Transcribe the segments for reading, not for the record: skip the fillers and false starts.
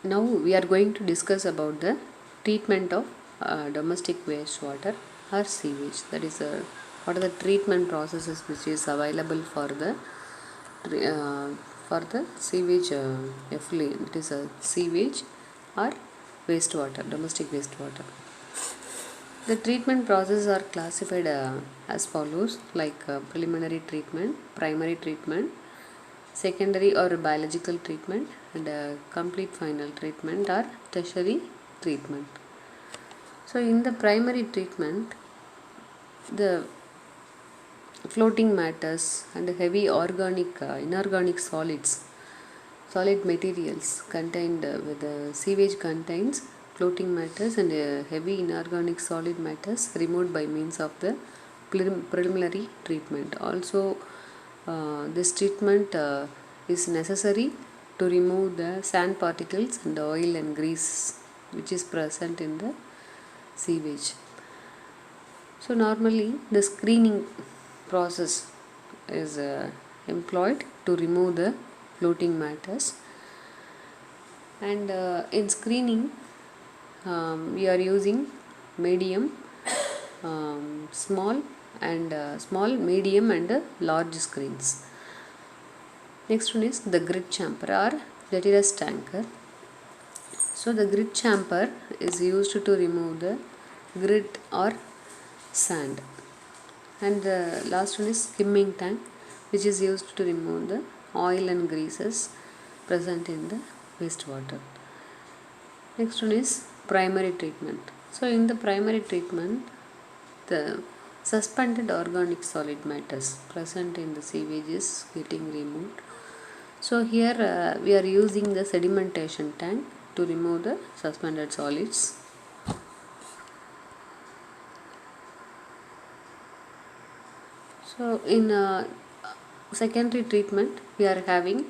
Now we are going to discuss about the treatment of domestic wastewater or sewage. That is, what are the treatment processes which is available for the uh, sewage effluent. It is a sewage or wastewater, domestic wastewater. The treatment processes are classified as follows, like preliminary treatment, primary treatment, secondary or biological treatment, and complete final treatment or tertiary treatment. So in the primary treatment, the floating matters and heavy organic inorganic solid materials contained with the sewage contains floating matters and heavy inorganic solid matters removed by means of the preliminary treatment. Also, this treatment is necessary to remove the sand particles and oil and grease which is present in the sewage. So normally the screening process is employed to remove the floating matters, and in screening we are using medium, small, medium and large screens. Next one is the grit chamber or Jettiras tanker. So the grit chamber is used to remove the grit or sand, and the last one is skimming tank, which is used to remove the oil and greases present in the wastewater. Next one is primary treatment. So in the primary treatment, the suspended organic solid matters present in the sewage is getting removed. So here we are using the sedimentation tank to remove the suspended solids. So in secondary treatment, we are having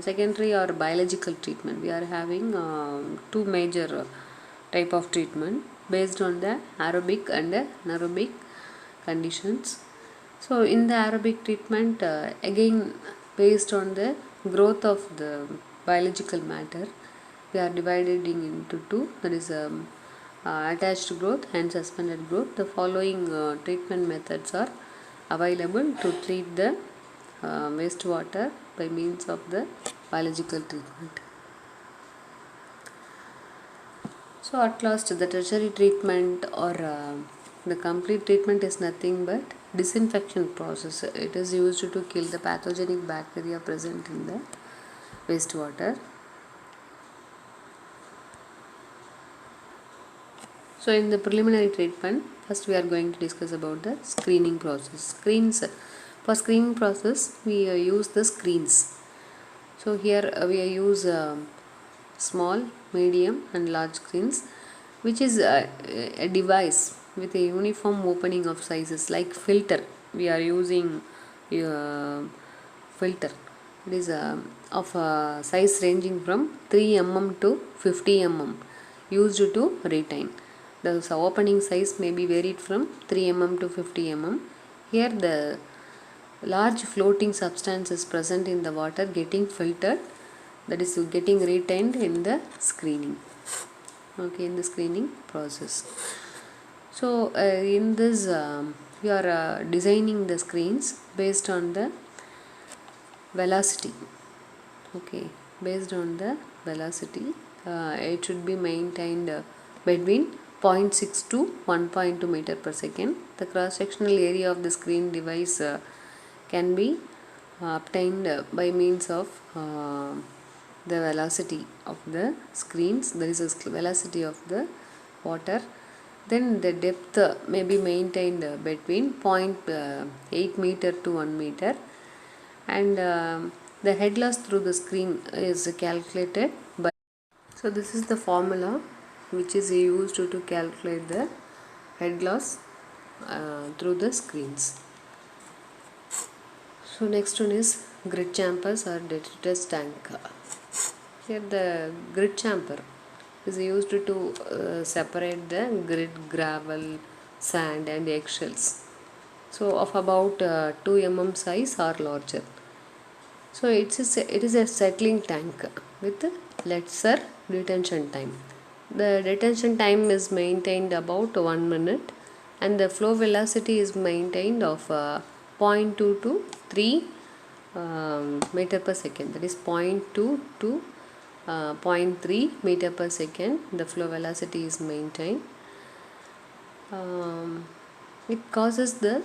secondary or biological treatment. We are having two major type of treatment based on the aerobic and anaerobic conditions. So in the aerobic treatment, again based on the growth of the biological matter, we are divided into two, that is attached growth and suspended growth. The following treatment methods are available to treat the wastewater by means of the biological treatment. So at last, the tertiary treatment or the complete treatment is nothing but disinfection process. It is used to kill the pathogenic bacteria present in the wastewater. So in the preliminary treatment, first we are going to discuss about the screening process. For screening process, we use the screens. So here we use small, medium and large screens, which is a device with a uniform opening of sizes, like filter. We are using filter. It is of size ranging from 3 mm to 50 mm, used to retain. The opening size may be varied from 3 mm to 50 mm. Here the large floating substance is present in the water getting filtered, that is getting retained in the screening. Okay, in the screening process. So in this we are designing the screens based on the velocity. Okay, based on the velocity, it should be maintained between 0.6 to 1.2 meter per second. The cross-sectional area of the screen device can be obtained by means of the velocity of the screens. There is a velocity of the water. Then the depth may be maintained between 0.8 meter to 1 meter, and the head loss through the screen is calculated by. So this is the formula which is used to calculate the head loss through the screens. So next one is grit chambers or Jettiras tank. Here the grit chamber is used to separate the grit, gravel, sand and eggshells. So of about 2 mm size or larger. So it is a settling tank. with lesser detention time. The detention time is maintained about 1 minute and the flow velocity is maintained of zero point 0.2 to 3 meter per second. That is 0.2 to zero point 0.3 meter per second. The flow velocity is maintained. It causes the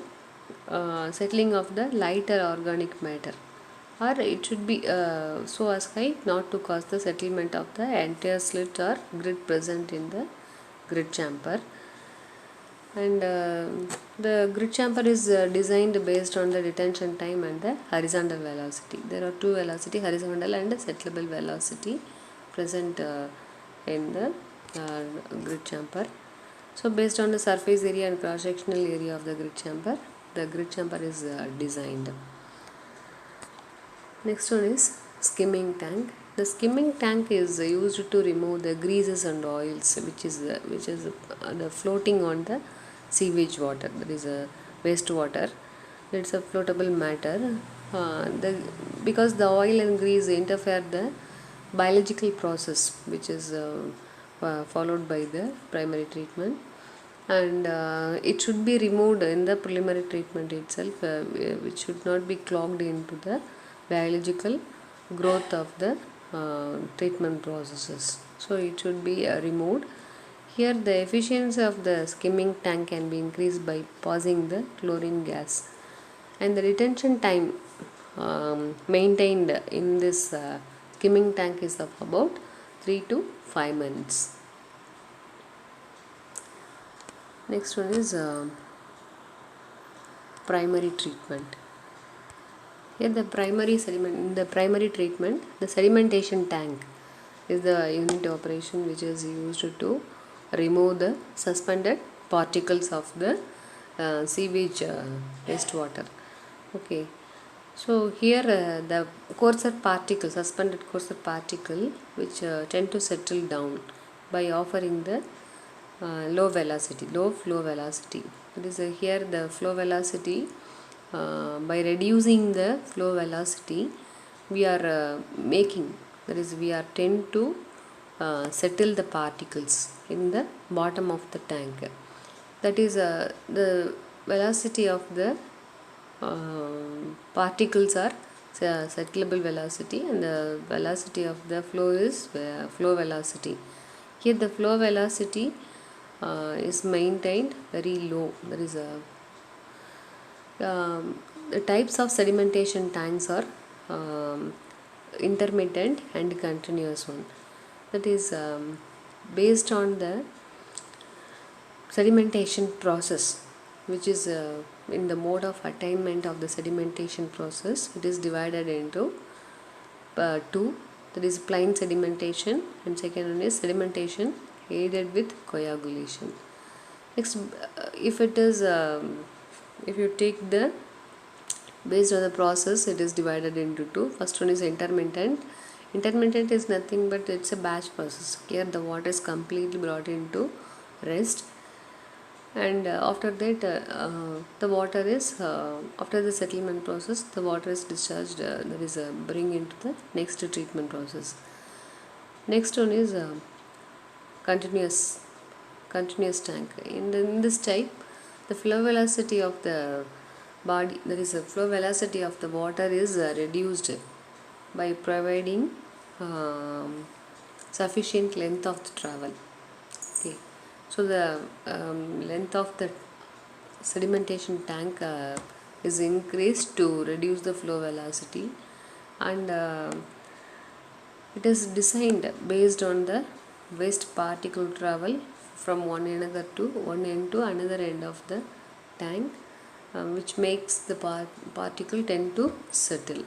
settling of the lighter organic matter, or it should be so as high not to cause the settlement of the entire slit or grid present in the grid chamber. And the grid chamber is designed based on the detention time and the horizontal velocity. There are two velocity, horizontal and settleable velocity present in the grid chamber. So based on the surface area and cross sectional area of the grid chamber is designed. Next one is skimming tank. The skimming tank is used to remove the greases and oils which is the floating on the sewage water. That is a wastewater. It's a floatable matter. Because the oil and grease interfere the biological process which is followed by the primary treatment, and it should be removed in the preliminary treatment itself, which should not be clogged into the biological growth of the treatment processes. So it should be removed. Here the efficiency of the skimming tank can be increased by passing the chlorine gas, and the retention time maintained in this skimming tank is of about 3 to 5 minutes. Next one is primary treatment. Here the primary treatment, the sedimentation tank is the unit operation which is used to remove the suspended particles of the sewage wastewater. Okay, so here the coarser particle, suspended coarser particle, which tend to settle down by offering the low flow velocity. That is here the flow velocity. By reducing the flow velocity, we are we are tend to settle the particles in the bottom of the tank. That is the velocity of the particles are settleable velocity, and the velocity of the flow is flow velocity. Here the flow velocity is maintained very low. There is a the types of sedimentation tanks are intermittent and continuous one. That is based on the sedimentation process, which is in the mode of attainment of the sedimentation process. It is divided into two. That is plain sedimentation, and second one is sedimentation aided with coagulation. Next, if you take the based on the process, it is divided into two. First one is intermittent. Intermittent is nothing but it's a batch process. Here the water is completely brought into rest, and after that the water is after the settlement process, the water is discharged, that is bring into the next treatment process. Next one is continuous tank. In this type, the flow velocity of the body, that is the flow velocity of the water, is reduced by providing sufficient length of the travel. Okay, so the length of the sedimentation tank is increased to reduce the flow velocity, and it is designed based on the waste particle travel from one end to another end of the tank, which makes the particle tend to settle.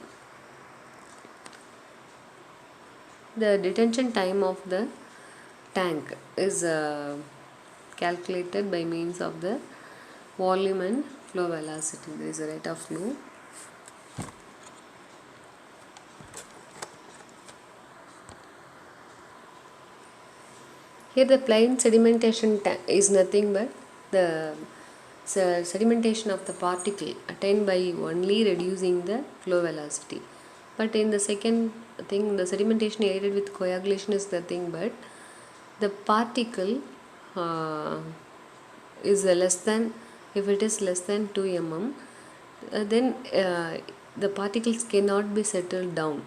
The detention time of the tank is calculated by means of the volume and flow velocity. There is a rate of flow. Here the plain sedimentation tank is nothing but the sedimentation of the particle attained by only reducing the flow velocity. But in the second thing, the sedimentation aided with coagulation is the thing, but the particle uh, is less than, if it is less than 2 mm, then the particles cannot be settled down.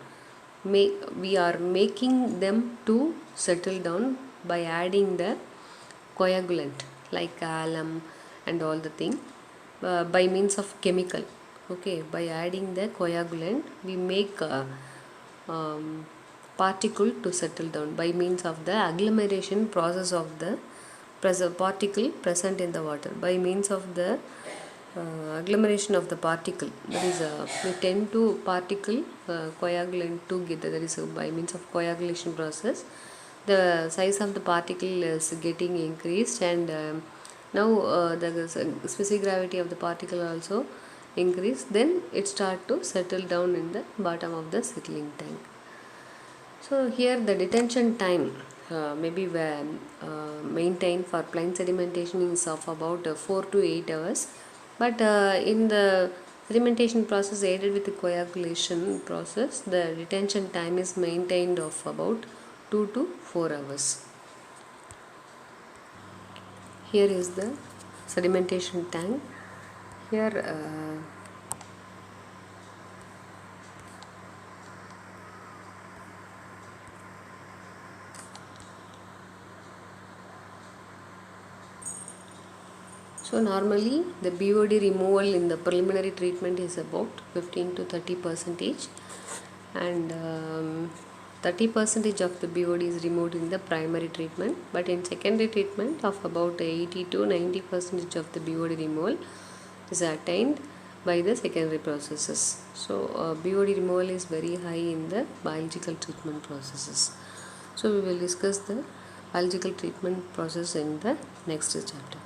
We are making them to settle down by adding the coagulant like alum and all the thing, by means of chemical. Okay, by adding the coagulant we make um, particle to settle down by means of the agglomeration process of the particle present in the water. By means of the agglomeration of the particle, that is we tend to particle coagulant together, that is by means of coagulation process the size of the particle is getting increased, and now the specific gravity of the particle also increase, then it start to settle down in the bottom of the settling tank. So here the detention time maybe maintained for plain sedimentation is of about 4 to 8 hours, but in the sedimentation process aided with the coagulation process, the detention time is maintained of about 2 to 4 hours. Here is the sedimentation tank. Here so normally the BOD removal in the preliminary treatment is about 15 to 30%, and 30% of the BOD is removed in the primary treatment, but in secondary treatment of about 80 to 90% of the BOD removal is attained by the secondary processes. So BOD removal is very high in the biological treatment processes. So we will discuss the biological treatment process in the next chapter.